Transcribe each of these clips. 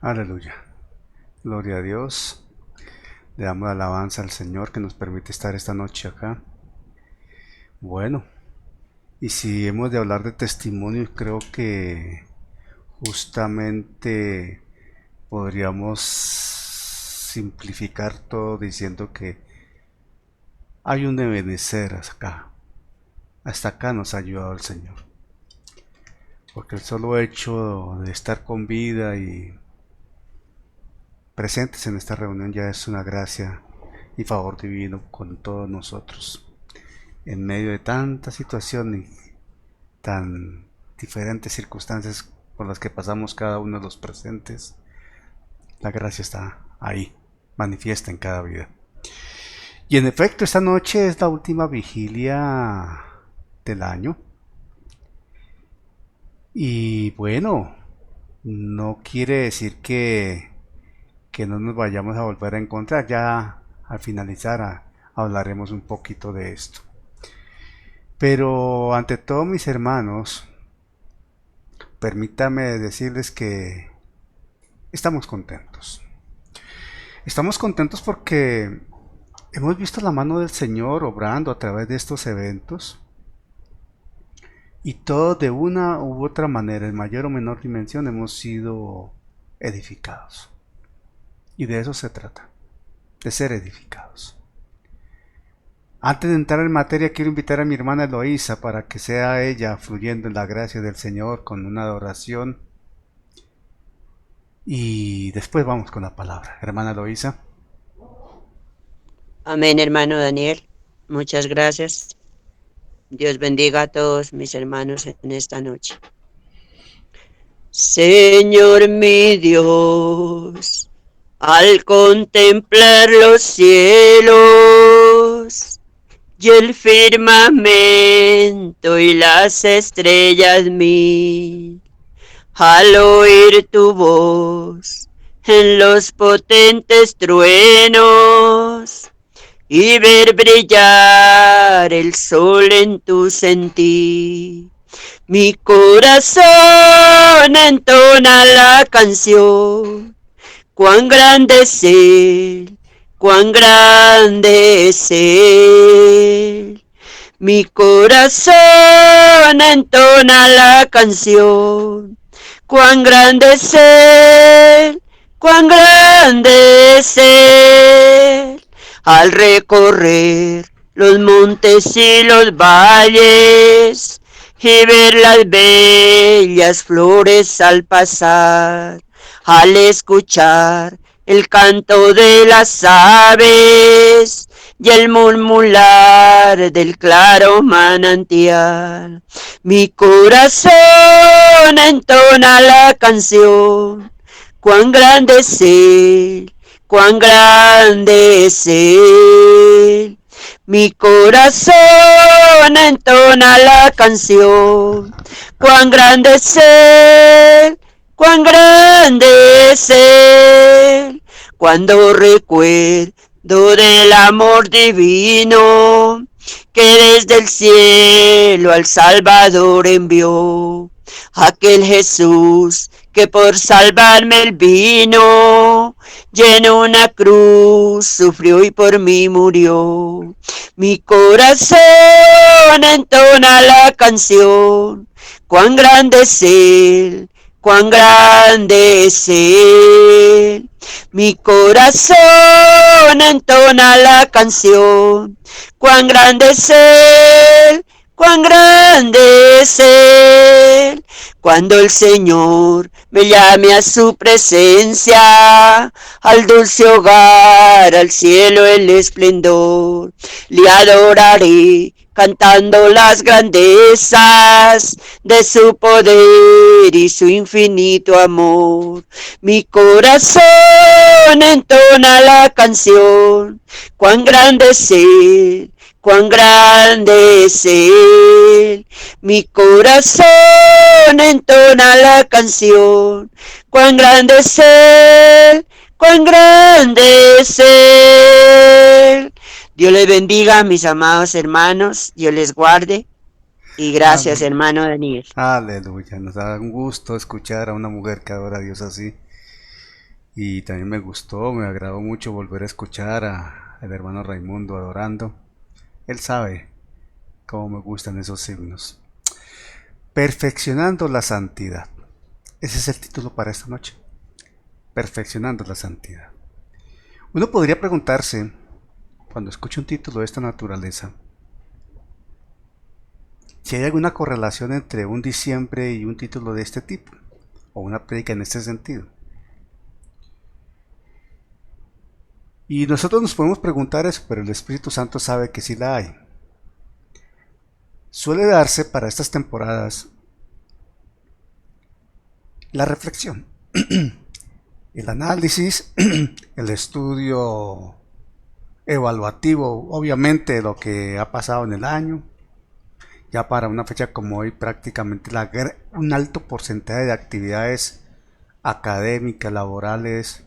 Aleluya. Gloria a Dios. Le damos alabanza al Señor que nos permite estar esta noche acá. Bueno, y si hemos de hablar de testimonio, creo que justamente podríamos simplificar todo diciendo que hay un Ebenecer acá. Hasta acá nos ha ayudado el Señor. Porque el solo hecho de estar con vida y presentes en esta reunión ya es una gracia y favor divino con todos nosotros. En medio de tanta situación y tan diferentes circunstancias por las que pasamos cada uno de los presentes, la gracia está ahí, manifiesta en cada vida. Y en efecto, esta noche es la última vigilia del año. Y bueno, no quiere decir que no nos vayamos a volver a encontrar. Ya al finalizar hablaremos un poquito de esto. Pero ante todo, mis hermanos, permítame decirles que estamos contentos. Estamos contentos porque hemos visto la mano del Señor obrando a través de estos eventos y todos de una u otra manera, en mayor o menor dimensión, hemos sido edificados. Y de eso se trata, de ser edificados. Antes de entrar en materia, quiero invitar a mi hermana Eloísa para que sea ella fluyendo en la gracia del Señor con una adoración. Y después vamos con la palabra. Hermana Eloísa. Amén, hermano Daniel. Muchas gracias. Dios bendiga a todos mis hermanos en esta noche. Señor mi Dios, al contemplar los cielos y el firmamento y las estrellas mil, al oír tu voz en los potentes truenos, y ver brillar el sol en tu sentir, mi corazón entona la canción. Cuán grande es Él, cuán grande es Él. Mi corazón entona la canción. Cuán grande es Él, cuán grande es Él. Al recorrer los montes y los valles y ver las bellas flores al pasar, al escuchar el canto de las aves y el murmurar del claro manantial, mi corazón entona la canción. Cuán grande es Él, cuán grande es Él. Mi corazón entona la canción. Cuán grande es Él, cuán grande es Él. Cuando recuerdo del amor divino que desde el cielo al Salvador envió, aquel Jesús que por salvarme el vino, llenó una cruz, sufrió y por mí murió. Mi corazón entona la canción. Cuán grande es Él, cuán grande es Él. Mi corazón entona la canción. Cuán grande es Él, cuán grande es Él. Cuando el Señor me llame a su presencia, al dulce hogar, al cielo el esplendor, le adoraré cantando las grandezas de su poder y su infinito amor. Mi corazón entona la canción. Cuán grande es Él, cuán grande es Él. Mi corazón entona la canción. Cuán grande es Él, cuán grande es Él. Dios les bendiga, mis amados hermanos. Dios les guarde. Y gracias, Ale- hermano Daniel. Aleluya. Nos da un gusto escuchar a una mujer que adora a Dios así. Y también me gustó, me agradó mucho volver a escuchar al hermano Raimundo adorando. Él sabe cómo me gustan esos himnos. Perfeccionando la santidad. Ese es el título para esta noche. Perfeccionando la santidad. Uno podría preguntarse, cuando escucha un título de esta naturaleza, si hay alguna correlación entre un diciembre y un título de este tipo, o una prédica en este sentido. Y nosotros nos podemos preguntar eso, pero el Espíritu Santo sabe que sí la hay. Suele darse para estas temporadas la reflexión, el análisis, el estudio evaluativo, obviamente, de lo que ha pasado en el año. Ya para una fecha como hoy, prácticamente un alto porcentaje de actividades académicas, laborales,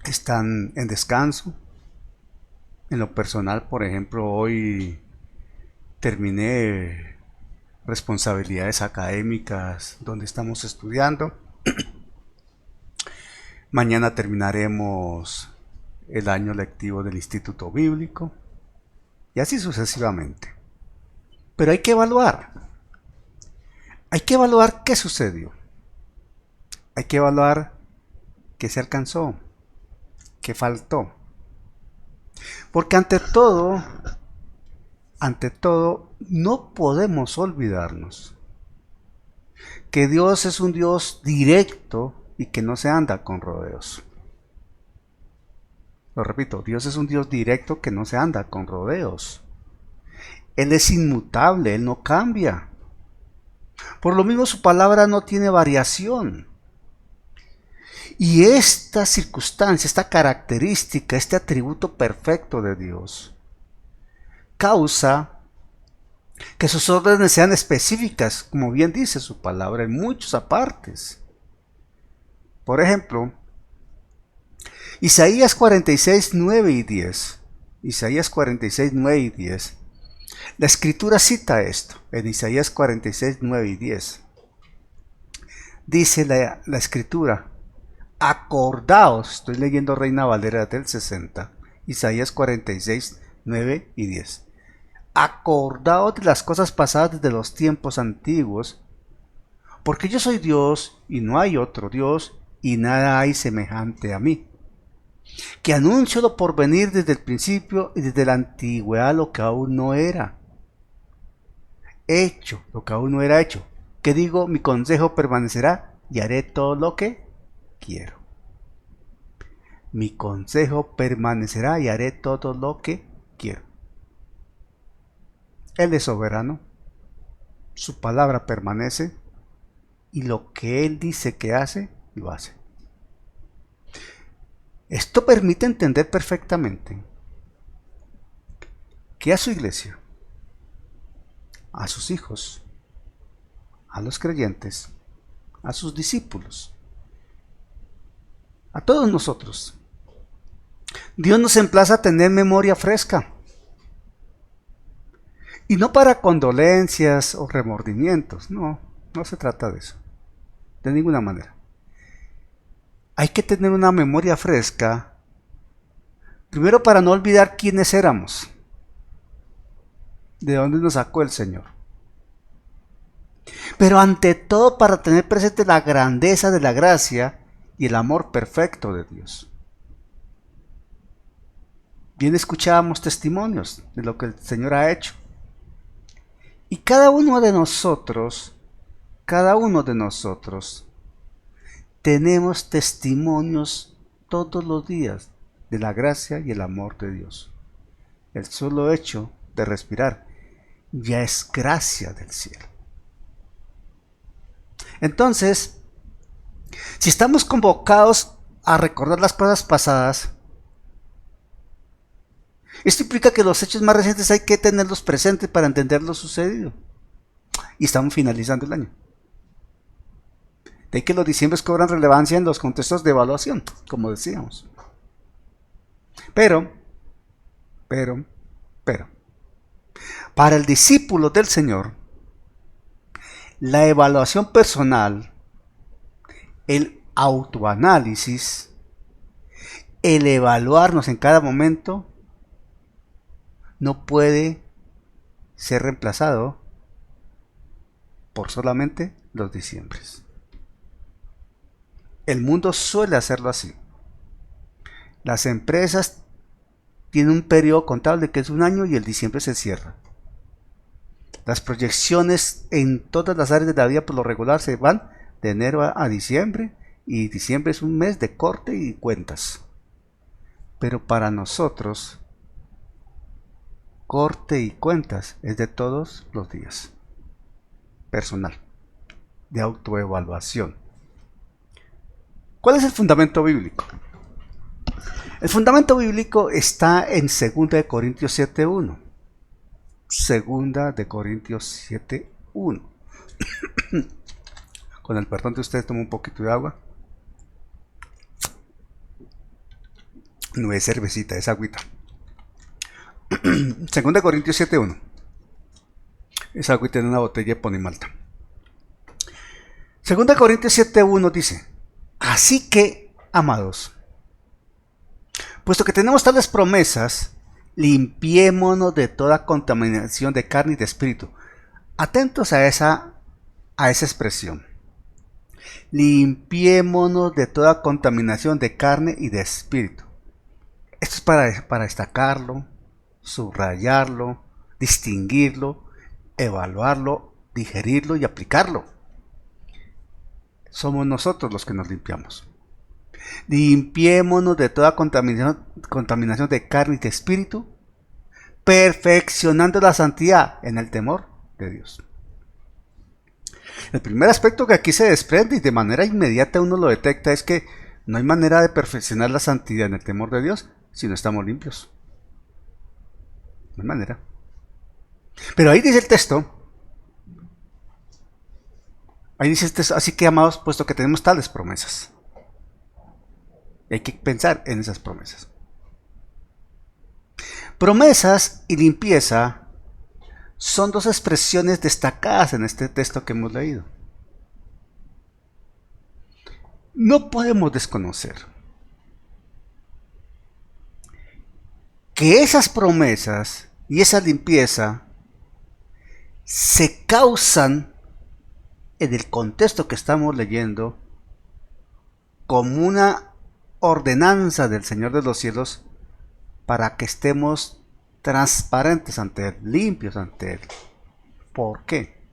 están en descanso. En lo personal, por ejemplo, hoy terminé responsabilidades académicas donde estamos estudiando. Mañana terminaremos el año lectivo del Instituto Bíblico y así sucesivamente. Pero hay que evaluar. Hay que evaluar qué sucedió. Hay que evaluar qué se alcanzó, qué faltó. Porque ante todo, no podemos olvidarnos que Dios es un Dios directo y que no se anda con rodeos. Lo repito, Dios es un Dios directo que no se anda con rodeos. Él es inmutable, Él no cambia. Por lo mismo su palabra no tiene variación. Y esta circunstancia, esta característica, este atributo perfecto de Dios, causa que sus órdenes sean específicas, como bien dice su palabra, en muchos apartes. Por ejemplo, Isaías 46, 9 y 10. Isaías 46, 9 y 10. La escritura cita esto en Isaías 46, 9 y 10. Dice la escritura, acordaos, estoy leyendo Reina Valera del 60, Isaías 46, 9 y 10. Acordaos de las cosas pasadas desde los tiempos antiguos, porque yo soy Dios y no hay otro Dios y nada hay semejante a mí, que anuncio lo por venir desde el principio y desde la antigüedad lo que aún no era hecho, lo que aún no era hecho, que digo, mi consejo permanecerá y haré todo lo que quiero. Mi consejo permanecerá y haré todo lo que quiero. Él es soberano, su palabra permanece y lo que Él dice que hace, lo hace. Esto permite entender perfectamente que a su iglesia, a sus hijos, a los creyentes, a sus discípulos, a todos nosotros, Dios nos emplaza a tener memoria fresca. Y no para condolencias o remordimientos, no se trata de eso, de ninguna manera. Hay que tener una memoria fresca, primero para no olvidar quiénes éramos, de dónde nos sacó el Señor. Pero ante todo para tener presente la grandeza de la gracia y el amor perfecto de Dios. Bien escuchábamos testimonios de lo que el Señor ha hecho. Y cada uno de nosotros tenemos testimonios todos los días de la gracia y el amor de Dios. El solo hecho de respirar ya es gracia del cielo. Entonces, si estamos convocados a recordar las cosas pasadas, esto implica que los hechos más recientes hay que tenerlos presentes para entender lo sucedido. Y estamos finalizando el año. De ahí que los diciembres cobran relevancia en los contextos de evaluación, como decíamos. Pero, para el discípulo del Señor, la evaluación personal, el autoanálisis, el evaluarnos en cada momento, no puede ser reemplazado por solamente los diciembres. El mundo suele hacerlo así. Las empresas tienen un periodo contable que es un año y el diciembre se cierra. Las proyecciones en todas las áreas de la vida por lo regular se van de enero a diciembre, y diciembre es un mes de corte y cuentas. Pero para nosotros, corte y cuentas es de todos los días. Personal, de autoevaluación. ¿Cuál es el fundamento bíblico? El fundamento bíblico está en 2 Corintios 7:1. 2 Corintios 7:1. Con el perdón de ustedes, tomo un poquito de agua. No es cervecita, es agüita. 2 Corintios 7:1. Es agüita en una botella de Ponimalta. 2 Corintios 7:1 dice: así que, amados, puesto que tenemos tales promesas, limpiémonos de toda contaminación de carne y de espíritu. Atentos a esa expresión. Limpiémonos de toda contaminación de carne y de espíritu. Esto es para destacarlo, subrayarlo, distinguirlo, evaluarlo, digerirlo y aplicarlo. Somos nosotros los que nos limpiamos. Limpiémonos de toda contaminación de carne y de espíritu, perfeccionando la santidad en el temor de Dios. El primer aspecto que aquí se desprende y de manera inmediata uno lo detecta es que no hay manera de perfeccionar la santidad en el temor de Dios si no estamos limpios. No hay manera. Pero ahí dice el texto, así que, amados, puesto que tenemos tales promesas. Hay que pensar en esas promesas. Promesas y limpieza son dos expresiones destacadas en este texto que hemos leído. No podemos desconocer que esas promesas y esa limpieza se causan en el contexto que estamos leyendo como una ordenanza del Señor de los cielos para que estemos transparentes ante Él, limpios ante Él. ¿Por qué?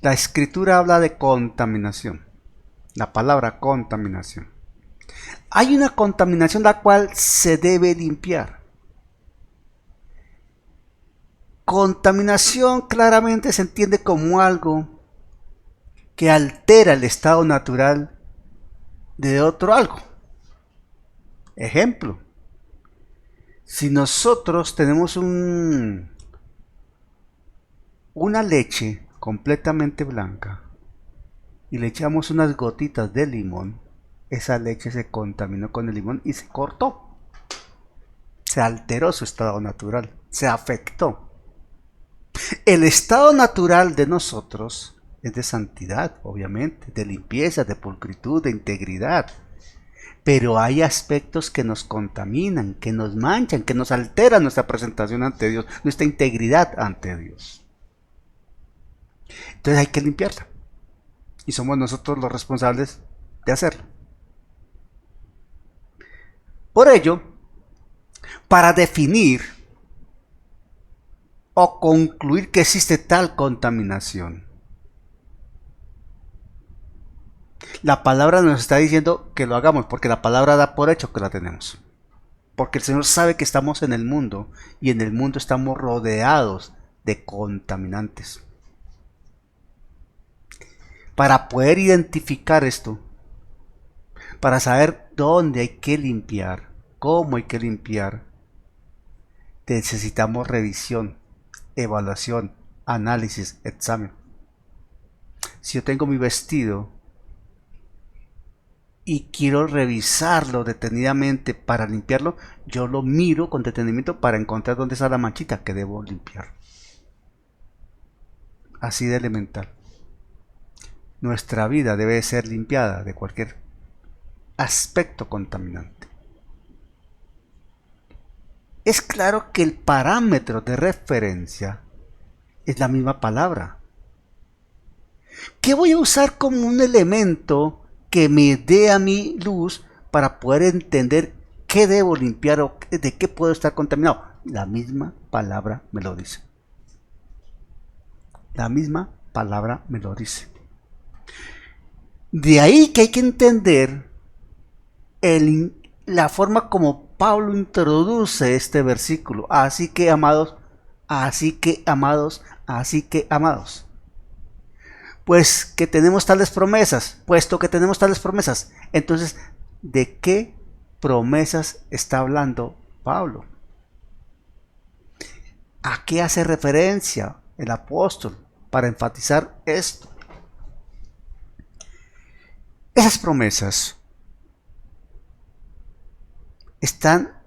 La Escritura habla de contaminación, la palabra contaminación. Hay una contaminación la cual se debe limpiar. Contaminación claramente se entiende como algo que altera el estado natural de otro algo. Ejemplo, si nosotros tenemos una leche completamente blanca y le echamos unas gotitas de limón, esa leche se contaminó con el limón y se cortó. Se alteró su estado natural, se afectó. El estado natural de nosotros es de santidad, obviamente, de limpieza, de pulcritud, de integridad. Pero hay aspectos que nos contaminan, que nos manchan, que nos alteran nuestra presentación ante Dios, nuestra integridad ante Dios. Entonces hay que limpiarla. Y somos nosotros los responsables de hacerlo. Por ello, para definir o concluir que existe tal contaminación, la palabra nos está diciendo que lo hagamos, porque la palabra da por hecho que la tenemos. Porque el Señor sabe que estamos en el mundo y en el mundo estamos rodeados de contaminantes. Para poder identificar esto, para saber dónde hay que limpiar, cómo hay que limpiar, necesitamos revisión, evaluación, análisis, examen. Si yo tengo mi vestido y quiero revisarlo detenidamente para limpiarlo, yo lo miro con detenimiento para encontrar dónde está la manchita que debo limpiar. Así de elemental. nuestra vida debe ser limpiada de cualquier aspecto contaminante. Es claro que el parámetro de referencia es la misma palabra. ¿Qué voy a usar como un elemento que me dé a mí luz para poder entender qué debo limpiar o de qué puedo estar contaminado? La misma palabra me lo dice. La misma palabra me lo dice. De ahí que hay que entender la forma como Pablo introduce este versículo. Así que amados, así que amados, así que amados. Pues que tenemos tales promesas, puesto que tenemos tales promesas. Entonces, ¿de qué promesas está hablando Pablo? ¿A qué hace referencia el apóstol para enfatizar esto? Esas promesas están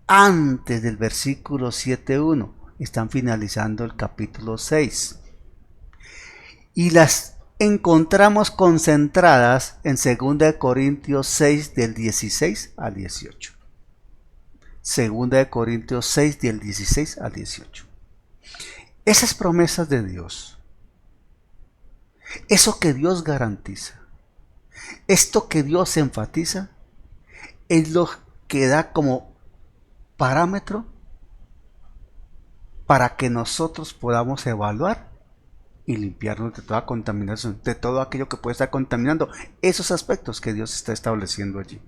antes del versículo 7.1, están finalizando el capítulo 6. Y las encontramos concentradas en 2 Corintios 6 del 16 al 18. 2 Corintios 6 del 16 al 18. Esas promesas de Dios, eso que Dios garantiza, esto que Dios enfatiza, es lo que da como parámetro para que nosotros podamos evaluar y limpiarnos de toda contaminación, de todo aquello que puede estar contaminando esos aspectos que Dios está estableciendo allí.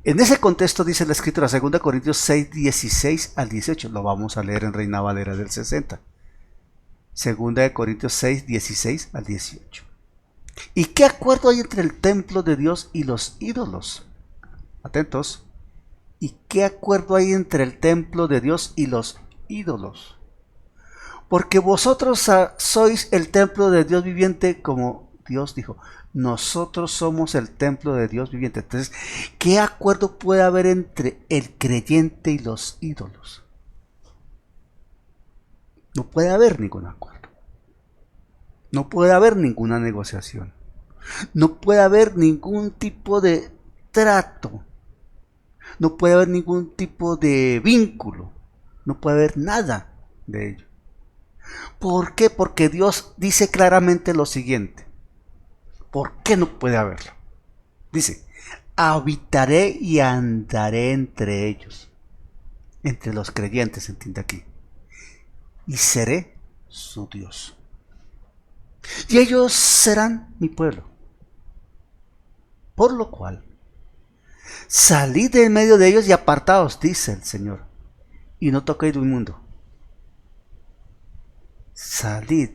En ese contexto dice la escritura, 2 Corintios 6, 16 al 18, lo vamos a leer en Reina Valera del 60. 2 Corintios 6, 16 al 18. ¿Y qué acuerdo hay entre el templo de Dios y los ídolos? Atentos. ¿Y qué acuerdo hay entre el templo de Dios y los ídolos? Porque vosotros sois el templo de Dios viviente, como Dios dijo. Nosotros somos el templo de Dios viviente. Entonces, ¿qué acuerdo puede haber entre el creyente y los ídolos? No puede haber ningún acuerdo. No puede haber ninguna negociación. No puede haber ningún tipo de trato. No puede haber ningún tipo de vínculo. No puede haber nada de ello. ¿Por qué? Porque Dios dice claramente lo siguiente. ¿Por qué no puede haberlo? Dice, habitaré y andaré entre ellos, entre los creyentes, entiende aquí, y seré su Dios. Y ellos serán mi pueblo. Por lo cual, salid de en medio de ellos y apartaos, dice el Señor, y no toquéis lo inmundo. Salid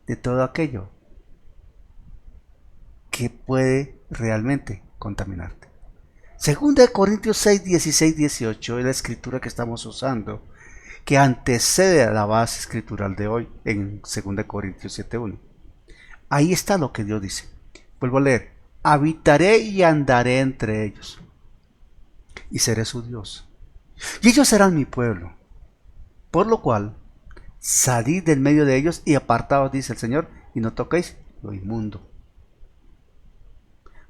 de todo aquello que puede realmente contaminarte. Segunda de Corintios 6, 16, 18 es la escritura que estamos usando, que antecede a la base escritural de hoy en 2 Corintios 7, 1. Ahí está lo que Dios dice. Vuelvo a leer. Habitaré y andaré entre ellos, y seré su Dios. Y ellos serán mi pueblo. Por lo cual, salid del medio de ellos y apartaos, dice el Señor, y no toquéis lo inmundo.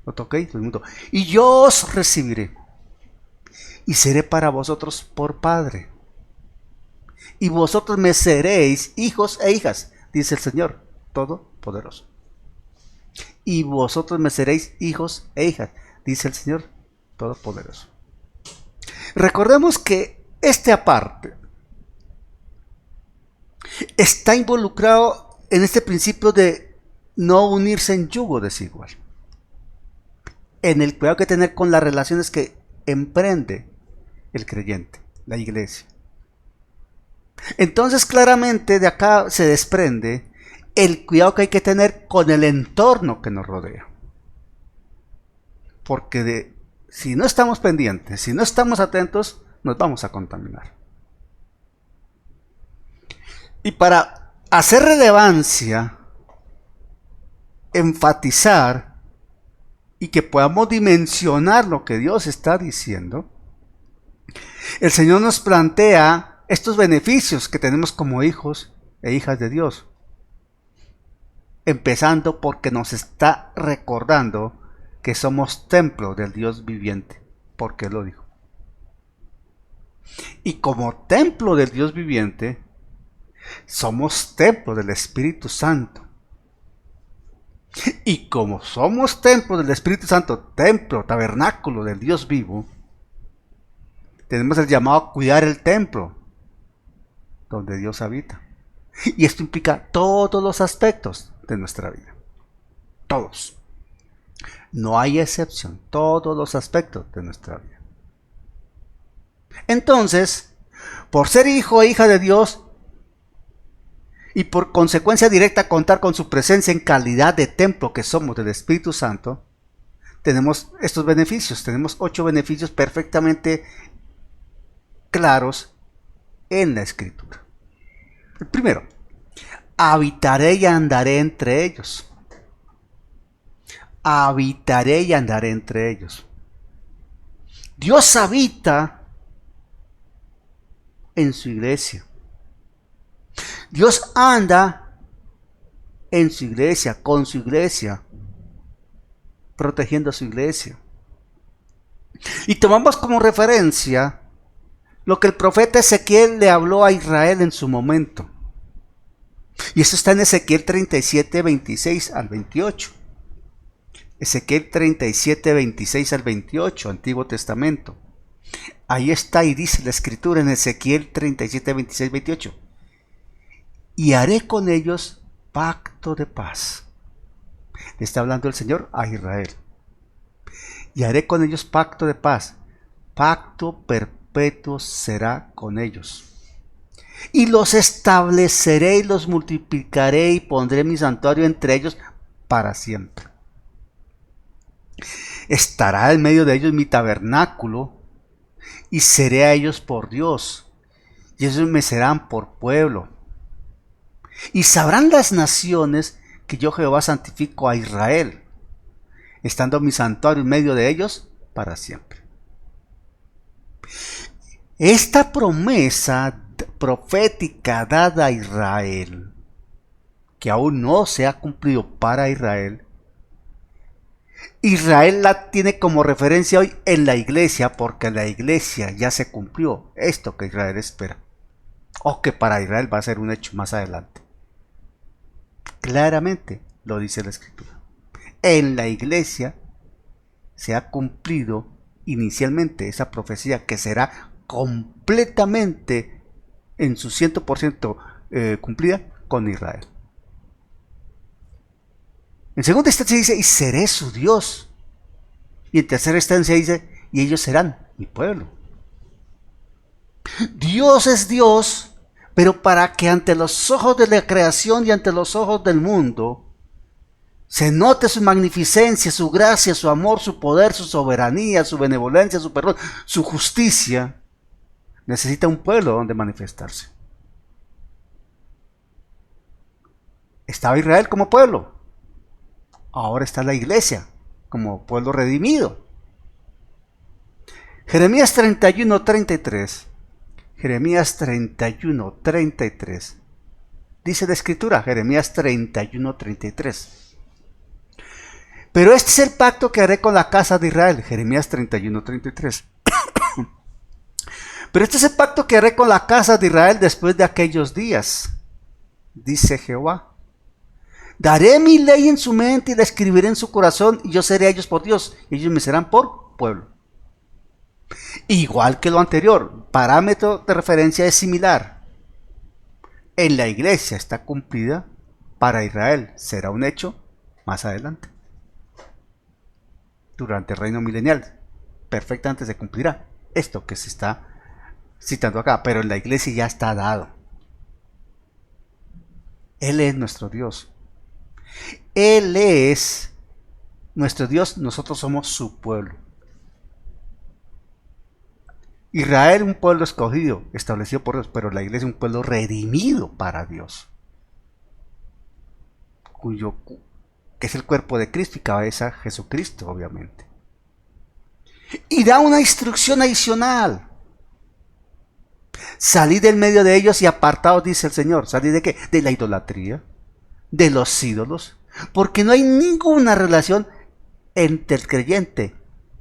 No toquéis lo inmundo. Y yo os recibiré, y seré para vosotros por Padre. Y vosotros me seréis hijos e hijas, dice el Señor Todopoderoso. Y vosotros me seréis hijos e hijas, dice el Señor Todopoderoso. Recordemos que este aparte está involucrado en este principio de no unirse en yugo desigual, en el cuidado que tener con las relaciones que emprende el creyente, la iglesia. Entonces claramente de acá se desprende el cuidado que hay que tener con el entorno que nos rodea. Porque si no estamos pendientes, si no estamos atentos, nos vamos a contaminar. Y para hacer relevancia, enfatizar y que podamos dimensionar lo que Dios está diciendo, el Señor nos plantea estos beneficios que tenemos como hijos e hijas de Dios. empezando porque nos está recordando que somos templo del Dios viviente. ¿Por qué lo dijo? Y como templo del Dios viviente, somos templo del Espíritu Santo. Y como somos templo del Espíritu Santo, templo, tabernáculo del Dios vivo, tenemos el llamado a cuidar el templo donde Dios habita. Y esto implica todos los aspectos de nuestra vida. Todos. No hay excepción. Todos los aspectos de nuestra vida. Entonces, por ser hijo e hija de Dios y por consecuencia directa contar con su presencia en calidad de templo que somos del Espíritu Santo, tenemos estos beneficios. Tenemos 8 beneficios perfectamente claros en la Escritura. El primero, habitaré y andaré entre ellos. Habitaré y andaré entre ellos. Dios habita en su iglesia. Dios anda en su iglesia, con su iglesia, protegiendo a su iglesia. Y tomamos como referencia lo que el profeta Ezequiel le habló a Israel en su momento. Y eso está en Ezequiel 37, 26 al 28. Ezequiel 37, 26 al 28, Antiguo Testamento. Ahí está y dice la Escritura en Ezequiel 37, 26, 28. Y haré con ellos pacto de paz. Le está hablando el Señor a Israel. Y haré con ellos pacto de paz. Pacto perpetuo será con ellos. Y los estableceré y los multiplicaré y pondré mi santuario entre ellos para siempre. Estará en medio de ellos mi tabernáculo y seré a ellos por Dios. Y ellos me serán por pueblo. Y sabrán las naciones que yo Jehová santifico a Israel, estando mi santuario en medio de ellos para siempre. Esta promesa profética dada a Israel, que aún no se ha cumplido para Israel, Israel la tiene como referencia hoy en la iglesia, porque en la iglesia ya se cumplió esto que Israel espera, o que para Israel va a ser un hecho más adelante. Claramente lo dice la Escritura. En la iglesia se ha cumplido inicialmente esa profecía que será completamente en su 100% cumplida con Israel. En segunda instancia dice, y seré su Dios. Y en tercera instancia dice, y ellos serán mi pueblo. Dios es Dios, pero para que ante los ojos de la creación y ante los ojos del mundo se note su magnificencia, su gracia, su amor, su poder, su soberanía, su benevolencia, su perdón, su justicia, necesita un pueblo donde manifestarse. Estaba Israel como pueblo. Ahora está la iglesia como pueblo redimido. Jeremías 31, 33. Jeremías 31, 33. Dice la Escritura, Jeremías 31, 33. Pero este es el pacto que haré con la casa de Israel. Jeremías 31, 33. Pero este es el pacto que haré con la casa de Israel después de aquellos días, dice Jehová. Daré mi ley en su mente y la escribiré en su corazón, y yo seré a ellos por Dios, y ellos me serán por pueblo. Igual que lo anterior, parámetro de referencia es similar. En la iglesia está cumplida, para Israel será un hecho más adelante. Durante el reino milenial, perfectamente se cumplirá esto que se está citando acá, pero en la iglesia ya está dado. Él es nuestro Dios. Él es nuestro Dios, nosotros somos su pueblo. Israel, un pueblo escogido, establecido por Dios, pero la iglesia un pueblo redimido para Dios, que es el cuerpo de Cristo y cabeza Jesucristo, obviamente. Y da una instrucción adicional. Salid del medio de ellos y apartaos, dice el Señor. ¿Salid de qué? De la idolatría, de los ídolos, porque no hay ninguna relación entre el creyente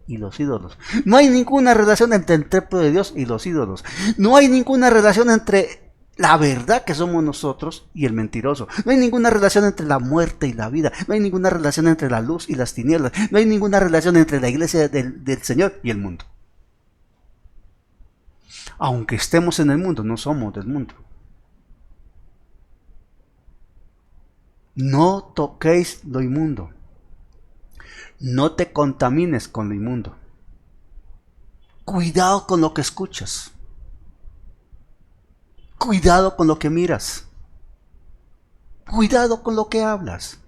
y los ídolos. No hay ninguna relación entre el templo de Dios y los ídolos. No hay ninguna relación entre la verdad que somos nosotros y el mentiroso. No hay ninguna relación entre la muerte y la vida. No hay ninguna relación entre la luz y las tinieblas. No hay ninguna relación entre la iglesia del Señor y el mundo. Aunque estemos en el mundo, no somos del mundo. No toquéis lo inmundo. No te contamines con lo inmundo. Cuidado con lo que escuchas. Cuidado con lo que miras. Cuidado con lo que hablas.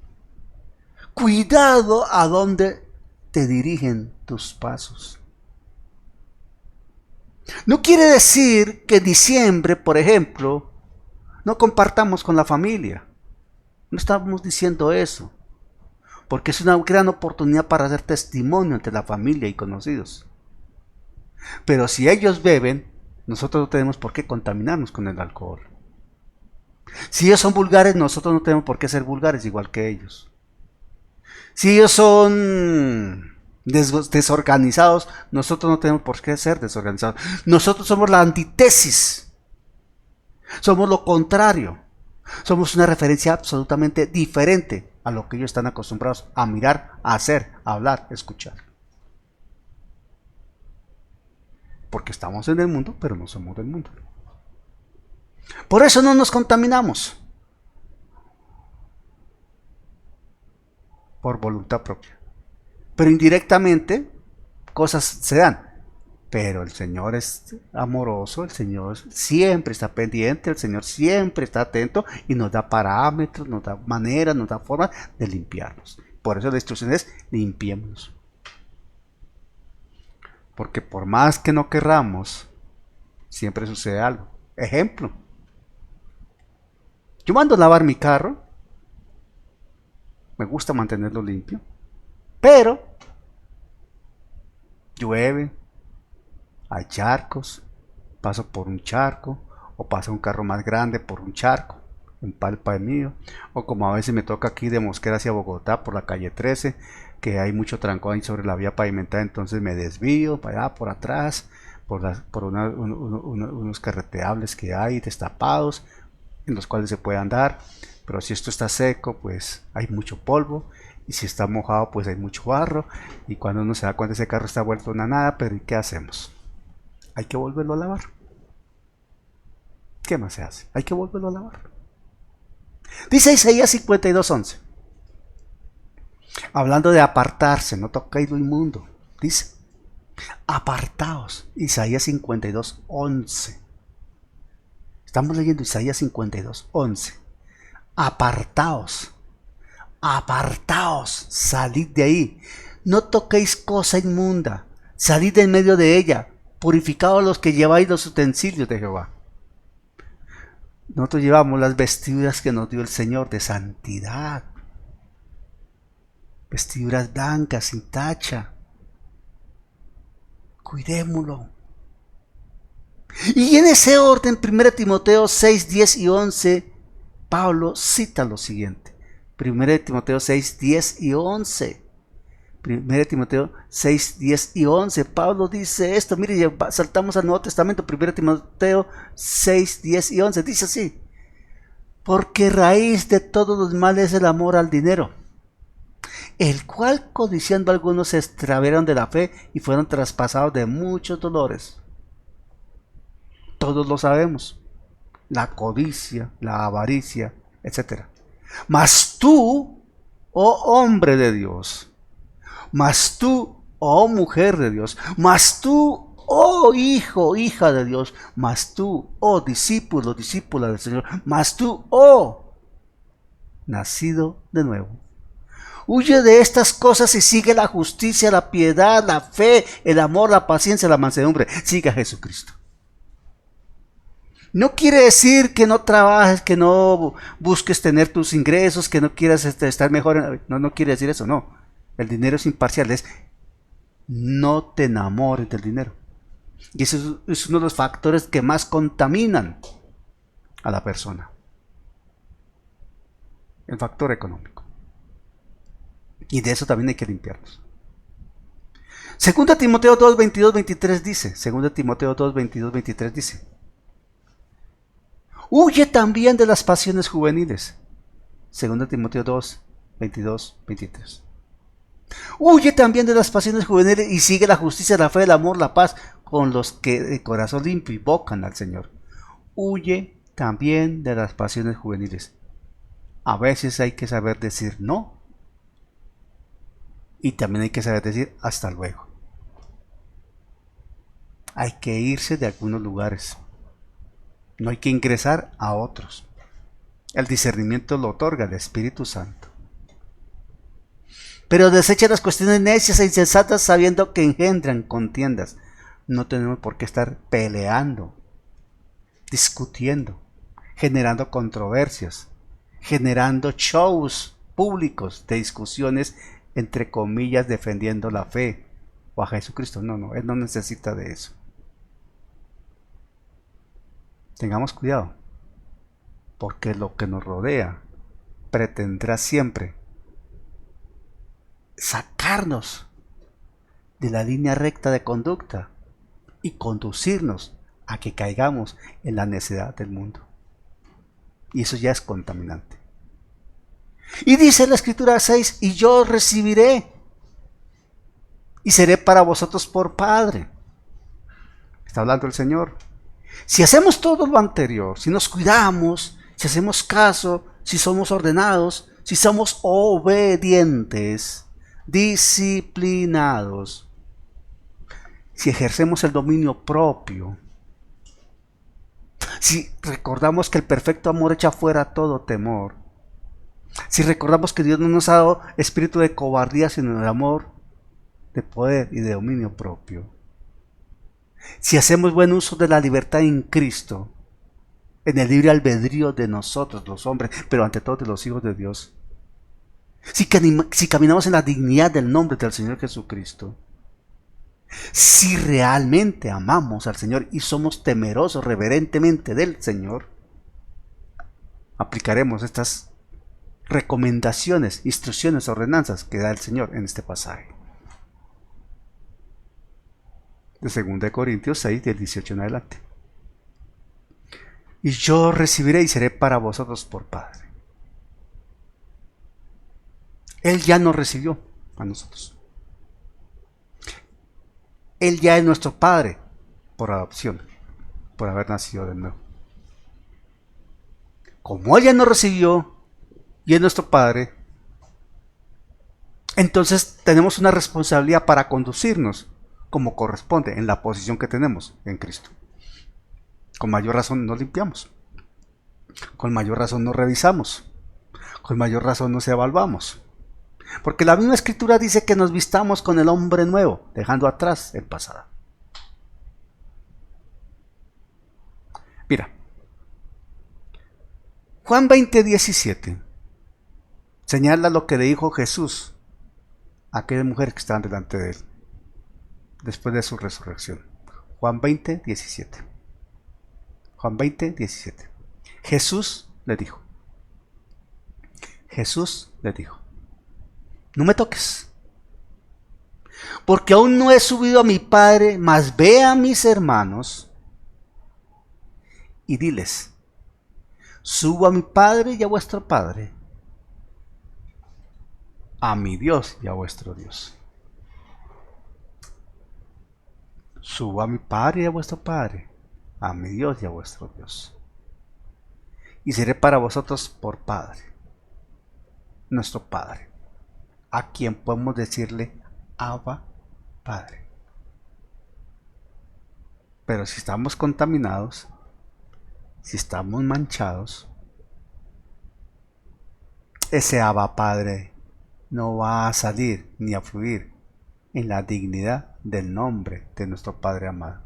Cuidado a dónde te dirigen tus pasos. No quiere decir que en diciembre, por ejemplo, no compartamos con la familia. No estamos diciendo eso. Porque es una gran oportunidad para hacer testimonio entre la familia y conocidos. Pero si ellos beben, nosotros no tenemos por qué contaminarnos con el alcohol. Si ellos son vulgares, nosotros no tenemos por qué ser vulgares igual que ellos. Si ellos son desorganizados, nosotros no tenemos por qué ser desorganizados. Nosotros somos la antítesis. Somos lo contrario. Somos una referencia absolutamente diferente a lo que ellos están acostumbrados a mirar, a hacer, a hablar, a escuchar. Porque estamos en el mundo, pero no somos del mundo. Por eso no nos contaminamos. Por voluntad propia. Pero indirectamente, cosas se dan. Pero el Señor es amoroso, el Señor siempre está pendiente, el Señor siempre está atento y nos da parámetros, nos da maneras, nos da formas de limpiarnos. Por eso la instrucción es limpiémonos. Porque por más que no querramos, siempre sucede algo. Ejemplo. Yo mando a lavar mi carro. Me gusta mantenerlo limpio. Pero llueve, hay charcos, paso por un charco, o pasa un carro más grande por un charco, en palpa de mío, o como a veces me toca aquí de Mosquera hacia Bogotá por la calle 13, que hay mucho trancón ahí sobre la vía pavimentada, entonces me desvío para allá, por atrás, por unos carreteables que hay destapados, en los cuales se puede andar, pero si esto está seco, pues hay mucho polvo, y si está mojado, pues hay mucho barro, y cuando uno se da cuenta ese carro está vuelto una nada, pero ¿y qué hacemos? Hay que volverlo a lavar. ¿Qué más se hace? Hay que volverlo a lavar. Dice Isaías 52:11. Hablando de apartarse, no toquéis lo inmundo. Dice, apartaos. Isaías 52:11. Estamos leyendo Isaías 52:11. Apartaos. Apartaos. Salid de ahí. No toquéis cosa inmunda. Salid de en medio de ella. Purificados los que lleváis los utensilios de Jehová. Nosotros llevamos las vestiduras que nos dio el Señor de santidad. Vestiduras blancas, sin tacha. Cuidémoslo. Y en ese orden, 1 Timoteo 6, 10 y 11, Pablo cita lo siguiente. 1 Timoteo 6, 10 y 11. 1 Timoteo 6, 10 y 11. Pablo dice esto. Mire, saltamos al Nuevo Testamento. 1 Timoteo 6, 10 y 11. Dice así. Porque raíz de todos los males es el amor al dinero, el cual codiciando algunos se extraviaron de la fe y fueron traspasados de muchos dolores. Todos lo sabemos. La codicia, la avaricia, etc. Mas tú, oh hombre de Dios, mas tú, oh mujer de Dios, mas tú, oh hijo, hija de Dios, mas tú, oh discípulo, discípula del Señor, mas tú, oh nacido de nuevo. Huye de estas cosas y sigue la justicia, la piedad, la fe, el amor, la paciencia, la mansedumbre. Sigue a Jesucristo. No quiere decir que no trabajes, que no busques tener tus ingresos, que no quieras estar mejor. No quiere decir eso, no. El dinero es imparcial, es no te enamores del dinero. Y eso es uno de los factores que más contaminan a la persona. el factor económico. Y de eso también hay que limpiarnos. Segunda Timoteo 2, 22, 23 dice, segunda Timoteo 2, 22, 23 dice, huye también de las pasiones juveniles. Segunda Timoteo 2, 22, 23. Huye también de las pasiones juveniles y sigue la justicia, la fe, el amor, la paz con los que de corazón limpio invocan al Señor. Huye también de las pasiones juveniles. A veces hay que saber decir no y también hay que saber decir hasta luego. Hay que irse de algunos lugares. No hay que ingresar a otros. El discernimiento lo otorga el Espíritu Santo. Pero desecha las cuestiones necias e insensatas sabiendo que engendran contiendas. No tenemos por qué estar peleando, discutiendo, generando controversias, generando shows públicos de discusiones, entre comillas, defendiendo la fe o a Jesucristo. No, Él no necesita de eso. Tengamos cuidado, porque lo que nos rodea pretendrá siempre sacarnos de la línea recta de conducta y conducirnos a que caigamos en la necedad del mundo. Y eso ya es contaminante. Y dice la Escritura 6, y yo recibiré y seré para vosotros por Padre. Está hablando el Señor. Si hacemos todo lo anterior, si nos cuidamos, si hacemos caso, si somos ordenados, si somos obedientes, disciplinados, si ejercemos el dominio propio, si recordamos que el perfecto amor echa fuera todo temor, si recordamos que Dios no nos ha dado espíritu de cobardía, sino de amor, de poder y de dominio propio, si hacemos buen uso de la libertad en Cristo, en el libre albedrío de nosotros los hombres, pero ante todo de los hijos de Dios, si caminamos en la dignidad del nombre del Señor Jesucristo, si realmente amamos al Señor y somos temerosos reverentemente del Señor, aplicaremos estas recomendaciones, instrucciones, ordenanzas que da el Señor en este pasaje. De 2 Corintios 6, del 18 en adelante. Y yo recibiré y seré para vosotros por Padre. Él ya nos recibió a nosotros. Él ya es nuestro Padre por adopción, por haber nacido de nuevo. Como Él ya nos recibió y es nuestro Padre, entonces tenemos una responsabilidad para conducirnos como corresponde en la posición que tenemos en Cristo. Con mayor razón nos limpiamos, con mayor razón nos revisamos, con mayor razón nos evaluamos. Porque la misma Escritura dice que nos vistamos con el hombre nuevo, dejando atrás el pasado. Mira, Juan 20, 17 señala lo que le dijo Jesús a aquella mujer que estaba delante de él después de su resurrección. Juan 20, 17. Juan 20, 17. Jesús le dijo, no me toques, porque aún no he subido a mi Padre, mas ve a mis hermanos y diles, subo a mi Padre y a vuestro Padre, a mi Dios y a vuestro Dios. Subo a mi Padre y a vuestro Padre, a mi Dios y a vuestro Dios. Y seré para vosotros por Padre, nuestro Padre, a quien podemos decirle Abba, Padre. Pero si estamos contaminados, si estamos manchados, ese Abba, Padre no va a salir ni a fluir en la dignidad del nombre de nuestro Padre amado.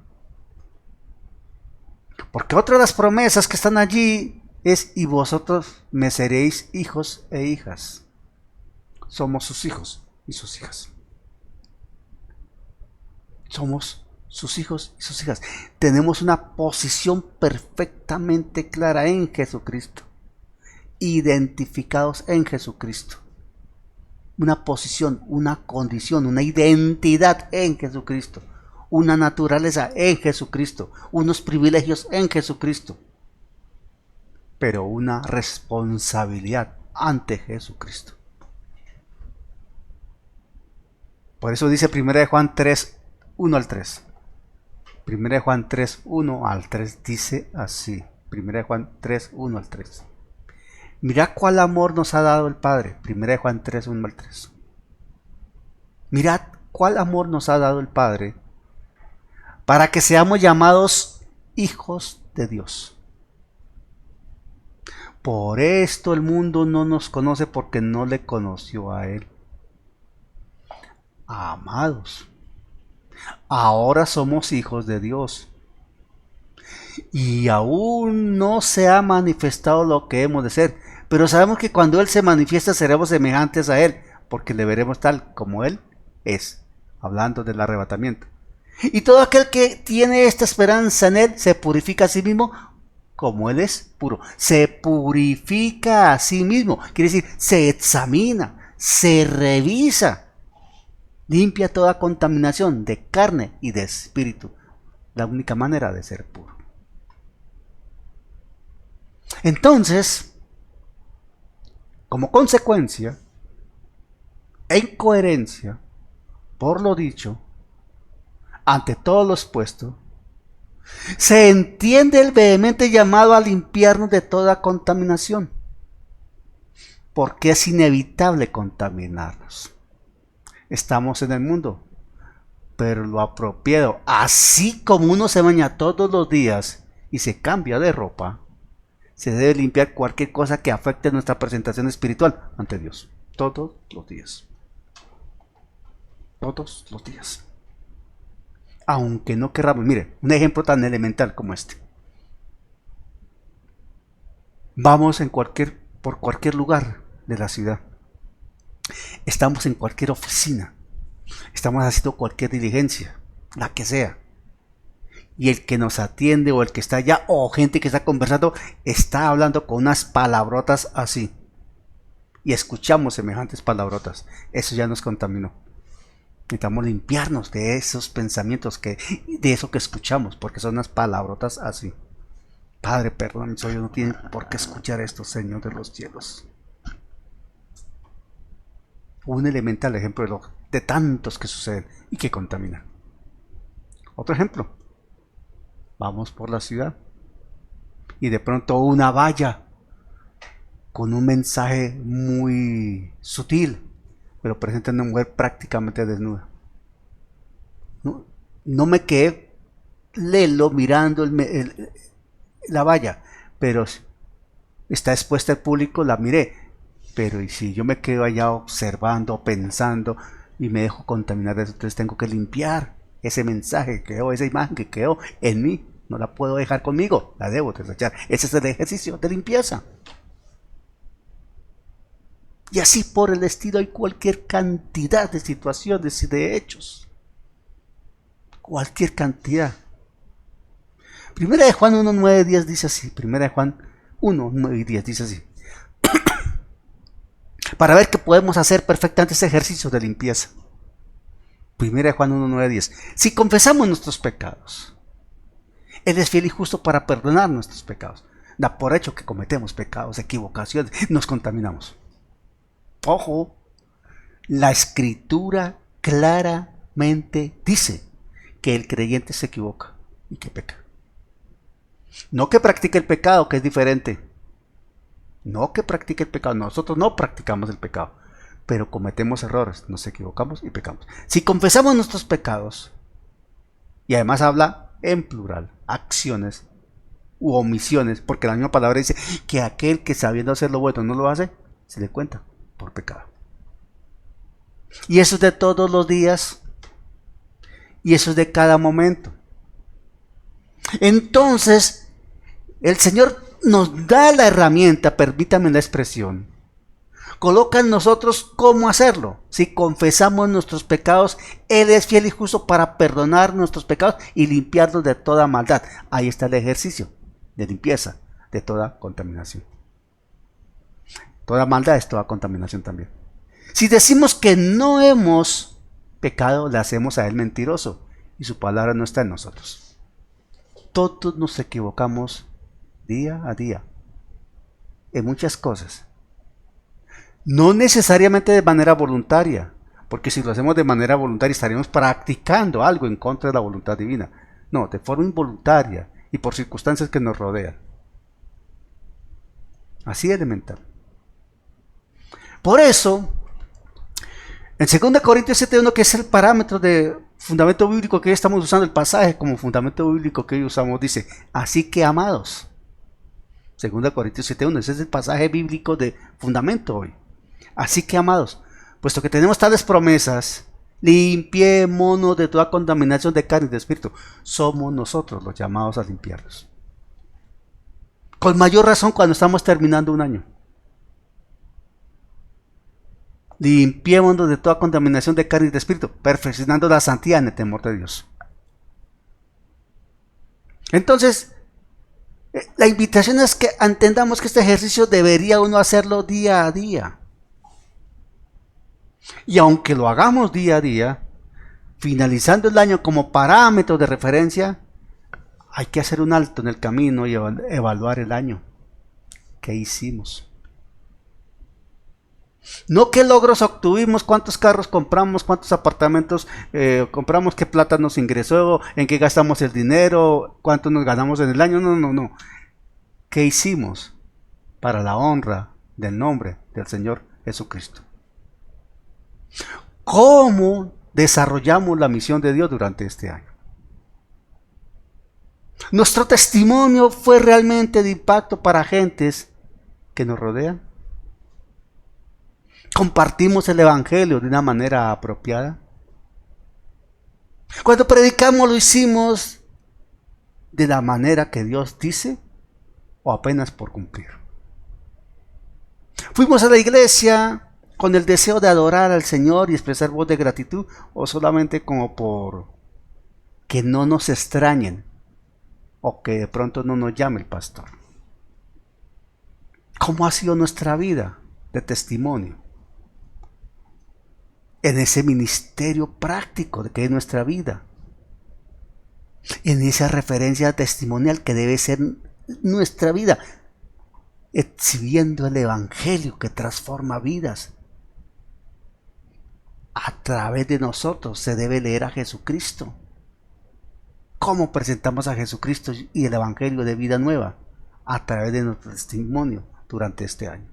Porque otra de las promesas que están allí es, y vosotros me seréis hijos e hijas. Somos sus hijos y sus hijas. Somos sus hijos y sus hijas. Tenemos una posición perfectamente clara en Jesucristo. identificados en Jesucristo. Una posición, una condición, una identidad en Jesucristo. Una naturaleza en Jesucristo. Unos privilegios en Jesucristo. Pero una responsabilidad ante Jesucristo. Por eso dice 1 Juan 3, 1 al 3. 1 Juan 3, 1 al 3 dice así. 1 Juan 3, 1 al 3. Mirad cuál amor nos ha dado el Padre. 1 Juan 3, 1 al 3. Mirad cuál amor nos ha dado el Padre para que seamos llamados hijos de Dios. Por esto el mundo no nos conoce porque no le conoció a Él. Amados, ahora somos hijos de Dios. Y aún no se ha manifestado lo que hemos de ser. Pero sabemos que cuando Él se manifiesta seremos semejantes a Él, porque le veremos tal como Él es. Hablando del arrebatamiento. Y todo aquel que tiene esta esperanza en Él se purifica a sí mismo como Él es puro. Se purifica a sí mismo. Quiere decir, se examina, se revisa. Limpia toda contaminación de carne y de espíritu. La única manera de ser puro. Entonces, como consecuencia, en coherencia, por lo dicho, ante todo lo expuesto, se entiende el vehemente llamado a limpiarnos de toda contaminación, porque es inevitable contaminarnos. Estamos en el mundo, pero lo apropiado, así como uno se baña todos los días y se cambia de ropa, se debe limpiar cualquier cosa que afecte nuestra presentación espiritual ante Dios. Todos los días. Todos los días. Aunque no querramos. Mire, un ejemplo tan elemental como este. Vamos por cualquier lugar de la ciudad. Estamos en cualquier oficina. Estamos haciendo cualquier diligencia, la que sea. Y el que nos atiende o el que está allá o gente que está conversando está hablando con unas palabrotas así. Y escuchamos semejantes palabrotas. Eso ya nos contaminó. Necesitamos limpiarnos de esos pensamientos, de eso que escuchamos, porque son unas palabrotas así. Padre, perdón, mis oídos no tienen por qué escuchar esto, Señor de los cielos. Un elemental ejemplo de tantos que suceden y que contaminan. Otro ejemplo. Vamos por la ciudad y de pronto una valla con un mensaje muy sutil, pero presenta a una mujer prácticamente desnuda. No me quedé lelo mirando la valla, pero está expuesta al público, la miré. Pero y si yo me quedo allá observando, pensando y me dejo contaminar de eso, entonces tengo que limpiar ese mensaje que quedó, esa imagen que quedó en mí. No la puedo dejar conmigo, la debo desechar. Ese es el ejercicio de limpieza. Y así por el estilo hay cualquier cantidad de situaciones y de hechos. Cualquier cantidad. Primera de Juan 1, 9, 10 dice así. Primera de Juan 1, 9 y 10 dice así. Para ver que podemos hacer perfectamente ese ejercicio de limpieza. Primera de Juan 1, 9, 10. Si confesamos nuestros pecados, Él es fiel y justo para perdonar nuestros pecados. Da por hecho que cometemos pecados, equivocaciones, nos contaminamos. Ojo, la Escritura claramente dice que el creyente se equivoca y que peca. No que practique el pecado, que es diferente. No que practique el pecado, nosotros no practicamos el pecado, pero cometemos errores, nos equivocamos y pecamos. Si confesamos nuestros pecados, y además habla en plural, acciones u omisiones, porque la misma palabra dice que aquel que sabiendo hacer lo bueno no lo hace, se le cuenta por pecado. Y eso es de todos los días, y eso es de cada momento. Entonces, el Señor nos da la herramienta, permítame la expresión, coloca en nosotros cómo hacerlo. Si confesamos nuestros pecados, Él es fiel y justo para perdonar nuestros pecados y limpiarnos de toda maldad. Ahí está el ejercicio de limpieza de toda contaminación. Toda maldad es toda contaminación también. Si decimos que no hemos pecado, le hacemos a Él mentiroso y su palabra no está en nosotros. Todos nos equivocamos día a día en muchas cosas. No necesariamente de manera voluntaria, porque si lo hacemos de manera voluntaria estaríamos practicando algo en contra de la voluntad divina. No, de forma involuntaria y por circunstancias que nos rodean. Así elemental. Por eso, en 2 Corintios 7:1, que es el parámetro de fundamento bíblico que hoy estamos usando, el pasaje como fundamento bíblico que hoy usamos, dice, así que amados. 2 Corintios 7:1, ese es el pasaje bíblico de fundamento hoy. Así que amados, puesto que tenemos tales promesas, limpiémonos de toda contaminación de carne y de espíritu. Somos nosotros los llamados a limpiarnos. Con mayor razón cuando estamos terminando un año. Limpiémonos de toda contaminación de carne y de espíritu, perfeccionando la santidad en el temor de Dios. Entonces, la invitación es que entendamos que este ejercicio debería uno hacerlo día a día. Y aunque lo hagamos día a día, finalizando el año como parámetro de referencia, hay que hacer un alto en el camino y evaluar el año. ¿Qué hicimos? No qué logros obtuvimos, cuántos carros compramos, cuántos apartamentos compramos, qué plata nos ingresó, en qué gastamos el dinero, cuánto nos ganamos en el año. No. ¿Qué hicimos para la honra del nombre del Señor Jesucristo? ¿Cómo desarrollamos la misión de Dios durante este año? ¿Nuestro testimonio fue realmente de impacto para gentes que nos rodean? ¿Compartimos el Evangelio de una manera apropiada? Cuando predicamos, ¿lo hicimos de la manera que Dios dice o apenas por cumplir? ¿Fuimos a la iglesia con el deseo de adorar al Señor y expresar voz de gratitud o solamente como por que no nos extrañen o que de pronto no nos llame el pastor? ¿Cómo ha sido nuestra vida de testimonio en ese ministerio práctico de que es nuestra vida? En esa referencia testimonial que debe ser nuestra vida, exhibiendo el Evangelio que transforma vidas. A través de nosotros se debe leer a Jesucristo. ¿Cómo presentamos a Jesucristo y el Evangelio de vida nueva? A través de nuestro testimonio durante este año.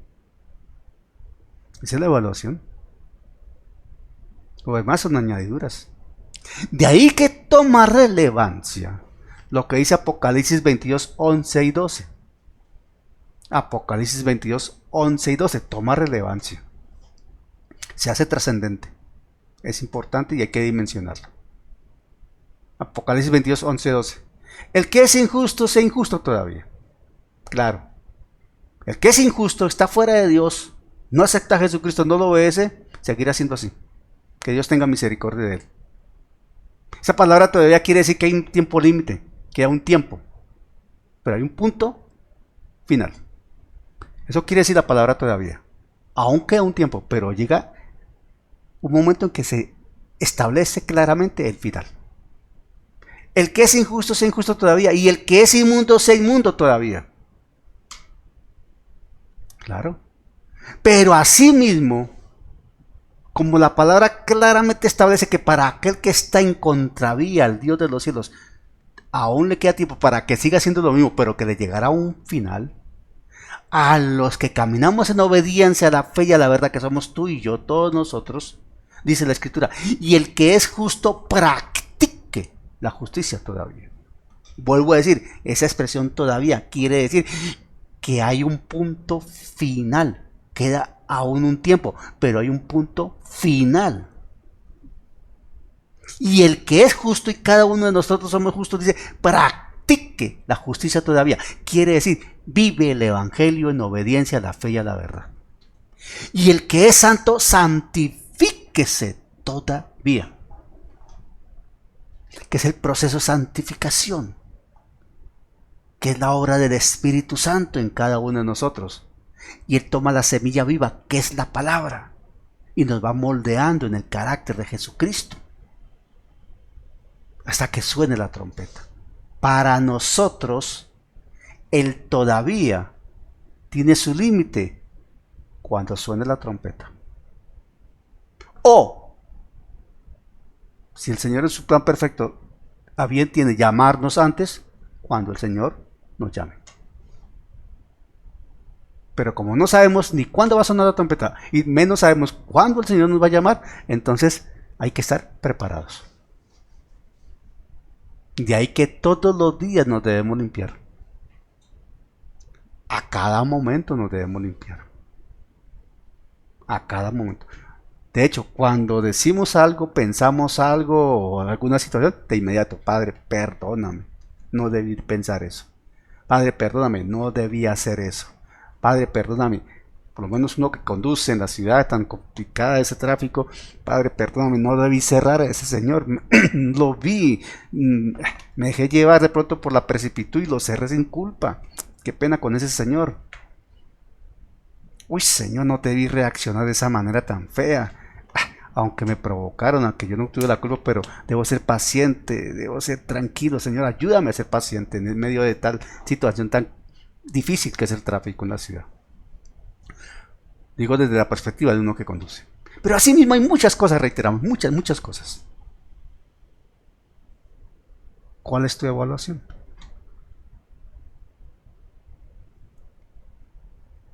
Esa es la evaluación. Lo demás son añadiduras. De ahí que toma relevancia lo que dice Apocalipsis 22, 11 y 12. Apocalipsis 22, 11 y 12 toma relevancia. Se hace trascendente. Es importante y hay que dimensionarlo. Apocalipsis 22, 11, 12. El que es injusto, sea injusto todavía. Claro. El que es injusto, está fuera de Dios, no acepta a Jesucristo, no lo obedece, seguirá siendo así. Que Dios tenga misericordia de él. Esa palabra todavía quiere decir que hay un tiempo límite, queda un tiempo. Pero hay un punto final. Eso quiere decir la palabra todavía. Aún queda un tiempo, pero llega un momento en que se establece claramente el final. El que es injusto, sea injusto todavía. Y el que es inmundo, sea inmundo todavía. Claro. Pero asimismo, como la palabra claramente establece que para aquel que está en contravía al Dios de los cielos, aún le queda tiempo para que siga haciendo lo mismo, pero que le llegará un final. A los que caminamos en obediencia a la fe y a la verdad, que somos tú y yo, todos nosotros, dice la Escritura, y el que es justo practique la justicia todavía. Vuelvo a decir, esa expresión todavía quiere decir que hay un punto final. Queda aún un tiempo, pero hay un punto final. Y el que es justo, y cada uno de nosotros somos justos, dice, practique la justicia todavía. Quiere decir, vive el Evangelio en obediencia a la fe y a la verdad. Y el que es santo, santifíquese todavía. Que es el proceso de santificación, que es la obra del Espíritu Santo en cada uno de nosotros. Y Él toma la semilla viva, que es la palabra, y nos va moldeando en el carácter de Jesucristo, hasta que suene la trompeta. Para nosotros, el todavía tiene su límite cuando suene la trompeta. O, si el Señor en su plan perfecto a bien tiene llamarnos antes, cuando el Señor nos llame. Pero como no sabemos ni cuándo va a sonar la trompeta, y menos sabemos cuándo el Señor nos va a llamar, entonces hay que estar preparados. De ahí que todos los días nos debemos limpiar. A cada momento nos debemos limpiar. A cada momento. De hecho, cuando decimos algo, pensamos algo o alguna situación, de inmediato, Padre, perdóname, no debí pensar eso. Padre, perdóname, no debí hacer eso. Padre, perdóname, por lo menos uno que conduce en la ciudad tan complicada, ese tráfico, Padre, perdóname, no debí cerrar a ese señor, lo vi, me dejé llevar de pronto por la precipitud y lo cerré sin culpa. Qué pena con ese señor. Uy, Señor, no te vi reaccionar de esa manera tan fea. Aunque me provocaron, aunque yo no tuve la culpa, pero debo ser paciente, debo ser tranquilo. Señor, ayúdame a ser paciente en medio de tal situación tan difícil que es el tráfico en la ciudad. Digo desde la perspectiva de uno que conduce. Pero así mismo hay muchas cosas, reiteramos, muchas cosas. ¿Cuál es tu evaluación?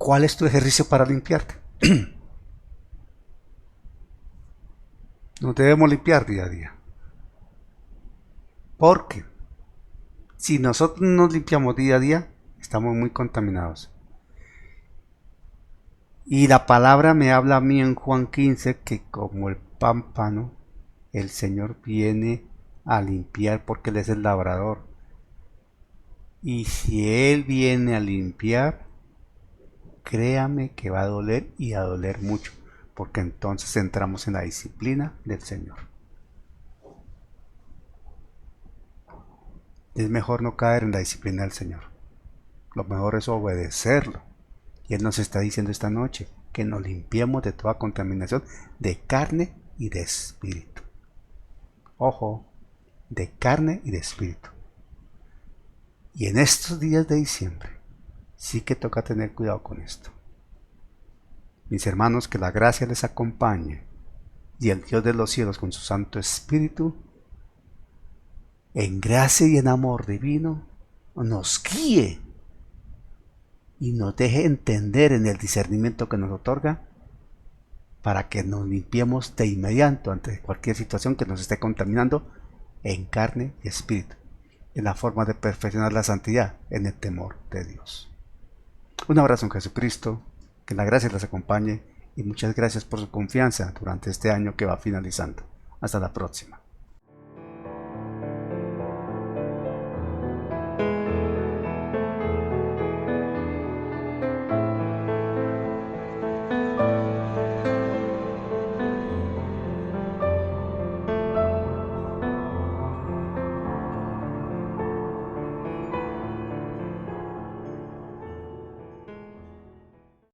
¿Cuál es tu ejercicio para limpiarte? Nos debemos limpiar día a día. Porque si nosotros no nos limpiamos día a día, estamos muy contaminados. Y la palabra me habla a mí en Juan 15 que como el pámpano, el Señor viene a limpiar porque Él es el labrador. Y si Él viene a limpiar, créame que va a doler y a doler mucho, porque entonces entramos en la disciplina del Señor. Es mejor no caer en la disciplina del Señor. Lo mejor es obedecerlo. Y Él nos está diciendo esta noche que nos limpiemos de toda contaminación de carne y de espíritu. Ojo, de carne y de espíritu. Y en estos días de diciembre sí que toca tener cuidado con esto. Mis hermanos, que la gracia les acompañe y el Dios de los cielos con su Santo Espíritu, en gracia y en amor divino, nos guíe y nos deje entender en el discernimiento que nos otorga para que nos limpiemos de inmediato ante cualquier situación que nos esté contaminando en carne y espíritu, en la forma de perfeccionar la santidad en el temor de Dios. Un abrazo en Jesucristo, que la gracia les acompañe y muchas gracias por su confianza durante este año que va finalizando. Hasta la próxima.